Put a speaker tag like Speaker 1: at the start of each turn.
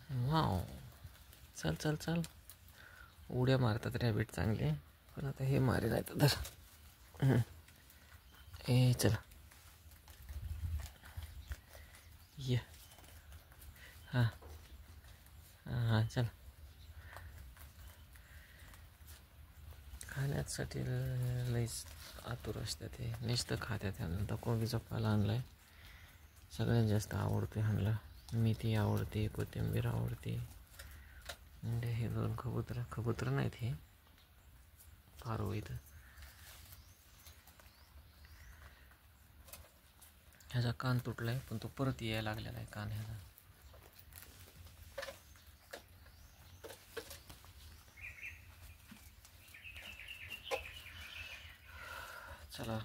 Speaker 1: Wow, चल चल चल. उड्या मारतात रॅबिट चांगले, पण आता हे मारे नाही तर ए चल ये. हां हां चल. खाण्यासाठी लईच आतुर असतात ते, नुसतं खात्यात. ह्यांना कोबीचा पाला आणला आहे, सगळ्यात जास्त आवडते ह्यांना. मेथी आवडते, कोथिंबीर आवडते. म्हणजे हे दोन कबूतर नाहीत, हे पारो इथं. ह्याचा कान तुटला आहे, पण तो परत यायला लागलेला आहे कान ह्याचा. चला